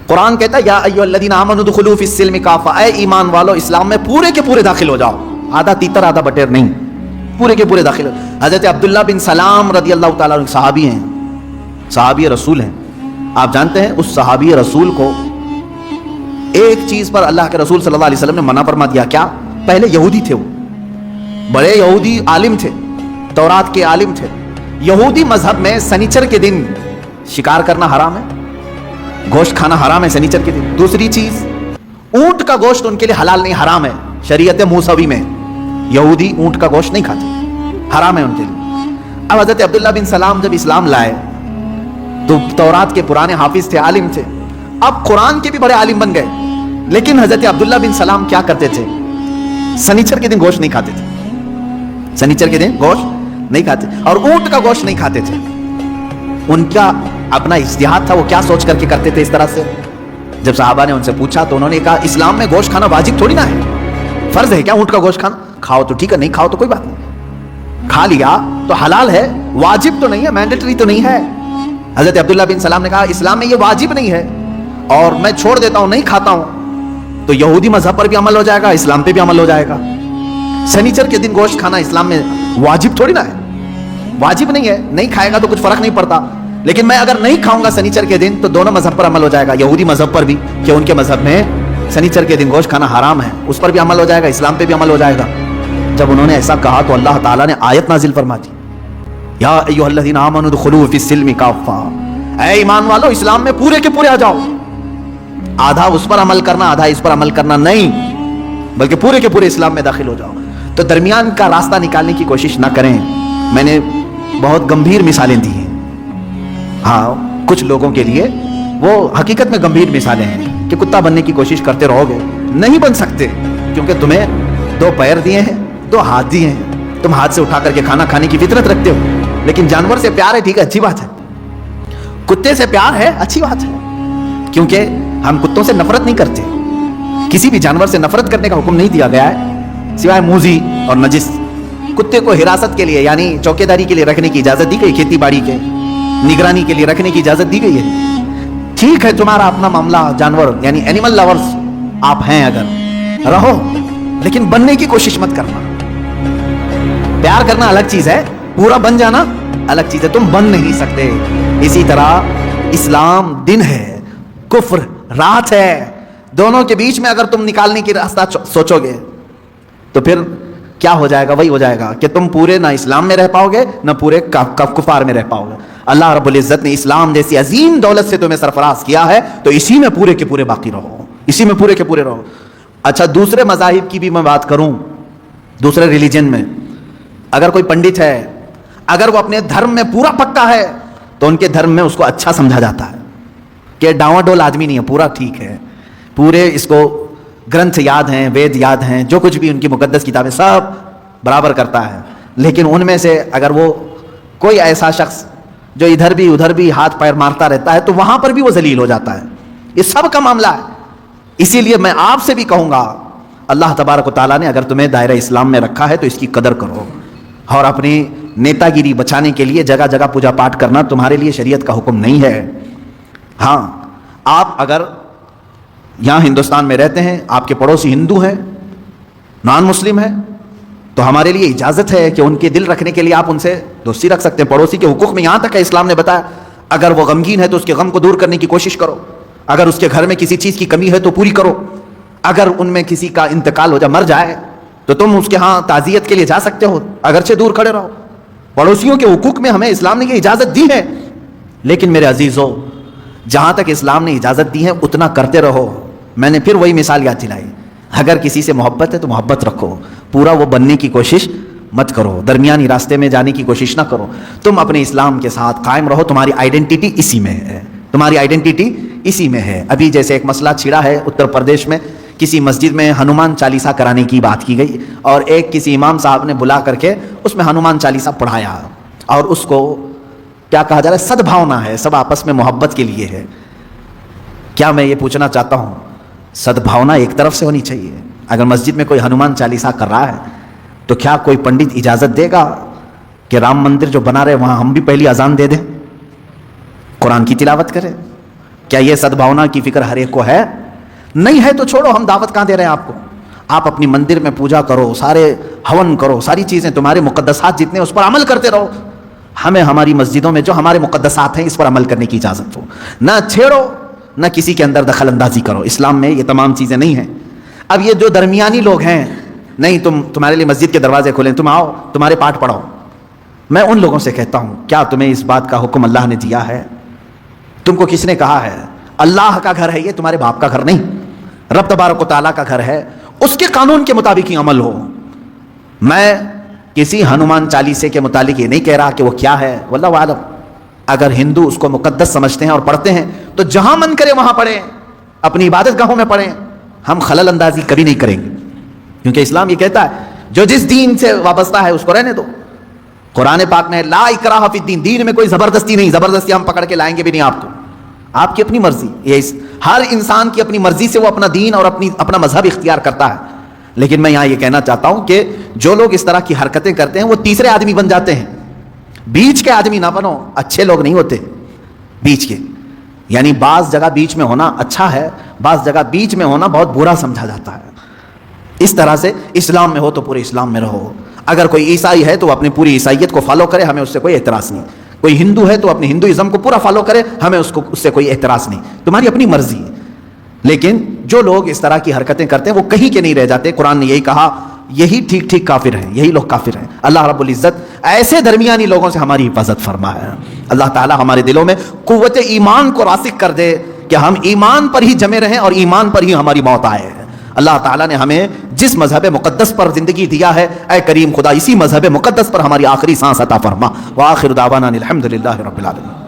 قرآن کہتا ہے یا ایھا الذین آمنوا ادخلوا فی السلم کافہ، اے ایمان والو اسلام میں پورے کے پورے داخل ہو جاؤ، آدھا تیتر آدھا بٹیر نہیں، پورے کے پورے داخل ہو۔ حضرت عبداللہ بن سلام رضی اللہ تعالیٰ عنہ صحابی ہیں، صحابی رسول ہیں۔ آپ جانتے ہیں اس صحابی رسول کو ایک چیز پر اللہ کے رسول صلی اللہ علیہ وسلم نے منع فرما دیا، کیا؟ پہلے یہودی تھے، وہ بڑے یہودی عالم تھے، تورات کے عالم تھے۔ یہودی مذہب میں سنیچر کے دن شکار کرنا حرام ہے، گوشت کھانا حرام ہے سنیچر کے دن۔ دوسری چیز، اونٹ کا گوشت ان کے لیے حلال نہیں، حرام ہے۔ شریعت موسوی میں یہودی اونٹ کا گوشت نہیں کھاتے، حرام ہے ان کے لیے۔ اب حضرت عبداللہ بن سلام جب اسلام لائے تو تورات کے پرانے حافظ تھے، عالم تھے، اب قرآن کے بھی بڑے عالم بن گئے۔ لیکن حضرت عبداللہ بن سلام کیا کرتے تھے؟ سنیچر کے دن گوشت نہیں کھاتے تھے، سنیچر کے دن گوشت نہیں کھاتے، اور اونٹ کا گوشت نہیں کھاتے تھے۔ ان کا اپنا اجتہاد تھا، وہ کیا سوچ کر کے کرتے تھے اس طرح سے؟ جب صحابہ نے ان سے پوچھا تو انہوں نے کہا اسلام میں گوشت کھانا واجب تھوڑی نہ ہے، فرض ہے کیا اونٹ کا گوشت کھانا؟ کھاؤ تو ٹھیک ہے، نہیں کھاؤ تو کوئی بات نہیں، کھا لیا تو حلال ہے، واجب تو نہیں ہے، مینڈیٹری تو نہیں ہے۔ حضرت عبداللہ بن سلام نے کہا اسلام میں یہ واجب نہیں ہے اور میں چھوڑ دیتا ہوں، نہیں کھاتا ہوں، تو یہودی مذہب پر بھی عمل ہو جائے گا، اسلام پہ بھی عمل ہو جائے گا۔ سنیچر کے دن گوشت کھانا اسلام میں واجب تھوڑی نہ ہے، واجب نہیں ہے، نہیں کھائے گا تو کچھ فرق نہیں پڑتا، لیکن میں اگر نہیں کھاؤں گا سنیچر کے دن تو دونوں مذہب پر عمل ہو جائے گا، یہودی مذہب پر بھی کہ ان کے مذہب میں سنیچر کے دن گوشت کھانا حرام ہے، اس پر بھی عمل ہو جائے گا، اسلام پہ بھی عمل ہو جائے گا۔ جب انہوں نے ایسا کہا تو اللہ تعالیٰ نے آیت نازل فرما دی، یا ایھا الذین آمنوا ادخلوا فی السلم کافہ، اے ایمان والو اسلام میں پورے کے پورے آ جاؤ۔ آدھا اس پر عمل کرنا، آدھا اس پر عمل کرنا نہیں، بلکہ پورے کے پورے اسلام میں داخل ہو جاؤ۔ تو درمیان کا راستہ نکالنے کی کوشش نہ کریں۔ میں نے بہت گمبھیر مثالیں دی ہیں، ہاں کچھ لوگوں کے لیے وہ حقیقت میں گمبھیر مثالیں ہیں کہ کتا بننے کی کوشش کرتے رہو گے، نہیں بن سکتے، کیونکہ تمہیں 2 پیر دیے ہیں، 2 ہاتھ دیے ہیں، تم ہاتھ سے اٹھا کر کے کھانا کھانے کی فطرت رکھتے ہو۔ لیکن جانور سے پیار ہے، ٹھیک ہے، اچھی بات ہے، کتے سے پیار ہے، اچھی بات ہے، کیونکہ ہم کتوں سے نفرت نہیں کرتے، کسی بھی جانور سے نفرت کرنے کا حکم نہیں دیا گیا ہے سوائے موذی اور نجس۔ کتے کو حراست کے لیے یعنی چوکیداری کے لیے رکھنے کی اجازت دی گئی، کھیتی باڑی کے نگرانی کے لیے رکھنے کی اجازت دی گئی ہے۔ ٹھیک ہے تمہارا اپنا معاملہ، جانور یعنی اینیمل لورز آپ ہیں، اگر رہو، لیکن بننے کی کوشش مت کرنا۔ پیار کرنا الگ چیز ہے، پورا بن جانا الگ چیز ہے، تم بن نہیں سکتے۔ اسی طرح اسلام دن ہے، کفر رات ہے، دونوں کے بیچ میں اگر تم نکالنے کی راستہ سوچو گے تو پھر کیا ہو جائے گا؟ وہی ہو جائے گا کہ تم پورے نہ اسلام میں رہ پاؤ گے نہ پورے کفار میں رہ پاؤ گے۔ اللہ رب العزت نے اسلام جیسی عظیم دولت سے تمہیں سرفراز کیا ہے تو اسی میں پورے کے پورے باقی رہو، اسی میں پورے کے پورے رہو۔ اچھا دوسرے مذاہب کی بھی میں بات کروں، دوسرے ریلیجن میں اگر کوئی پنڈت ہے، اگر وہ اپنے دھرم میں پورا پکا ہے تو ان کے دھرم میں اس کو اچھا سمجھا جاتا ہے کہ ڈاواں ڈول آدمی نہیں ہے، پورا ٹھیک ہے، پورے اس کو گرنتھ یاد ہیں، وید یاد ہیں، جو کچھ بھی ان کی مقدس کتابیں سب برابر کرتا ہے۔ لیکن ان میں سے اگر وہ کوئی ایسا شخص جو ادھر بھی ادھر بھی ہاتھ پیر مارتا رہتا ہے تو وہاں پر بھی وہ ذلیل ہو جاتا ہے۔ یہ سب کا معاملہ ہے۔ اسی لیے میں آپ سے بھی کہوں گا، اللہ تبارک و تعالیٰ نے اگر تمہیں دائرہ اسلام میں رکھا ہے تو اس کی قدر کرو، اور اپنی نیتا گیری بچانے کے لیے جگہ جگہ پوجا پاٹ کرنا تمہارے لیے شریعت کا حکم نہیں ہے۔ ہاں آپ اگر یہاں ہندوستان میں رہتے ہیں، آپ کے پڑوسی ہندو ہیں، نان مسلم ہیں، تو ہمارے لیے اجازت ہے کہ ان کے دل رکھنے کے لیے آپ ان سے دوستی رکھ سکتے ہیں۔ پڑوسی کے حقوق میں یہاں تک ہے اسلام نے بتایا، اگر وہ غمگین ہے تو اس کے غم کو دور کرنے کی کوشش کرو، اگر اس کے گھر میں کسی چیز کی کمی ہے تو پوری کرو، اگر ان میں کسی کا انتقال ہو جائے، مر جائے، تو تم اس کے ہاں تعزیت کے لیے جا سکتے ہو، اگرچہ دور کھڑے رہو۔ پڑوسیوں کے حقوق میں ہمیں اسلام نے یہ اجازت دی ہے، لیکن میرے عزیزو جہاں تک اسلام نے اجازت دی ہے اتنا کرتے رہو۔ میں نے پھر وہی مثال یاد دلائی، اگر کسی سے محبت ہے تو محبت رکھو، پورا وہ بننے کی کوشش مت کرو، درمیانی راستے میں جانے کی کوشش نہ کرو، تم اپنے اسلام کے ساتھ قائم رہو، تمہاری آئیڈینٹی اسی میں ہے، تمہاری آئیڈینٹی اسی میں ہے۔ ابھی جیسے ایک مسئلہ چھڑا ہے اتر پردیش میں، کسی مسجد میں ہنومان چالیسا کرانے کی بات کی گئی اور ایک کسی امام صاحب نے بلا کر کے اس میں ہنومان چالیسا پڑھایا، اور اس کو کیا کہا جا رہا ہے، سدبھاونا ہے، سب آپس میں محبت کے لیے ہے۔ کیا میں یہ پوچھنا چاہتا ہوں، سدبھاونا ایک طرف سے ہونی چاہیے؟ اگر مسجد میں کوئی ہنومان چالیسا کر رہا ہے تو کیا کوئی پنڈت اجازت دے گا کہ رام مندر جو بنا رہے وہاں ہم بھی پہلی اذان دے دیں، قرآن کی تلاوت کریں؟ کیا یہ سدبھاونا کی فکر ہر ایک کو ہے؟ نہیں ہے تو چھوڑو، ہم دعوت کہاں دے رہے ہیں آپ کو؟ آپ اپنی مندر میں پوجا کرو، سارے ہون کرو، ساری چیزیں تمہارے مقدسات جتنے اس پر عمل کرتے رہو. ہمیں ہماری مسجدوں میں جو ہمارے مقدسات ہیں اس پر عمل کرنے کی اجازت ہو. نہ چھیڑو، نہ کسی کے اندر دخل اندازی کرو. اسلام میں یہ تمام چیزیں نہیں ہیں. اب یہ جو درمیانی لوگ ہیں، نہیں تمہارے لیے مسجد کے دروازے کھولیں، تم آؤ تمہارے پاٹ پڑھو. میں ان لوگوں سے کہتا ہوں، کیا تمہیں اس بات کا حکم اللہ نے دیا ہے؟ تم کو کس نے کہا ہے؟ اللہ کا گھر ہے یہ، تمہارے باپ کا گھر نہیں. رب تبارک و تعالیٰ کا گھر ہے، اس کے قانون کے مطابق ہی عمل ہو. میں کسی ہنومان چالیسے کے متعلق یہ نہیں کہہ رہا کہ وہ کیا ہے، واللہ عالم. اگر ہندو اس کو مقدس سمجھتے ہیں اور پڑھتے ہیں تو جہاں من کرے وہاں پڑھیں، اپنی عبادت گاہوں میں پڑھیں. ہم خلل اندازی کبھی نہیں کریں گے، کیونکہ اسلام یہ کہتا ہے جو جس دین سے وابستہ ہے اس کو رہنے دو. قرآن پاک میں لا اکراہ فی الدین، دین میں کوئی زبردستی نہیں. زبردستی ہم پکڑ کے لائیں گے بھی نہیں آپ کو. آپ کی اپنی مرضی، یہ ہر انسان کی اپنی مرضی سے وہ اپنا دین اور اپنا مذہب اختیار کرتا ہے. لیکن میں یہاں یہ کہنا چاہتا ہوں کہ جو لوگ اس طرح کی حرکتیں کرتے ہیں وہ تیسرے آدمی بن جاتے ہیں. بیچ کے آدمی نہ بنو، اچھے لوگ نہیں ہوتے بیچ کے. یعنی بعض جگہ بیچ میں ہونا اچھا ہے، بعض جگہ بیچ میں ہونا بہت برا سمجھا جاتا ہے. اس طرح سے اسلام میں ہو تو پورے اسلام میں رہو. اگر کوئی عیسائی ہے تو اپنی پوری عیسائیت کو فالو کرے، ہمیں اس سے کوئی اعتراض نہیں. کوئی ہندو ہے تو اپنی ہندوازم کو پورا فالو کرے، ہمیں اس سے کوئی اعتراض نہیں. تمہاری اپنی مرضی ہے. لیکن جو لوگ اس طرح کی حرکتیں کرتے ہیں وہ کہیں کے نہیں رہ جاتے. قرآن نے یہی کہا، یہی ٹھیک ٹھیک کافر ہیں، یہی لوگ کافر ہیں. اللہ رب العزت ایسے درمیانی لوگوں سے ہماری حفاظت فرمائے. اللہ تعالی ہمارے دلوں میں قوت ایمان کو راسخ کر دے کہ ہم ایمان پر ہی جمے رہیں اور ایمان پر ہی ہماری موت آئے. اللہ تعالیٰ نے ہمیں جس مذہب مقدس پر زندگی دیا ہے، اے کریم خدا اسی مذہب مقدس پر ہماری آخری سانس عطا فرما. وآخر دعوانا الحمدللہ رب العالمین.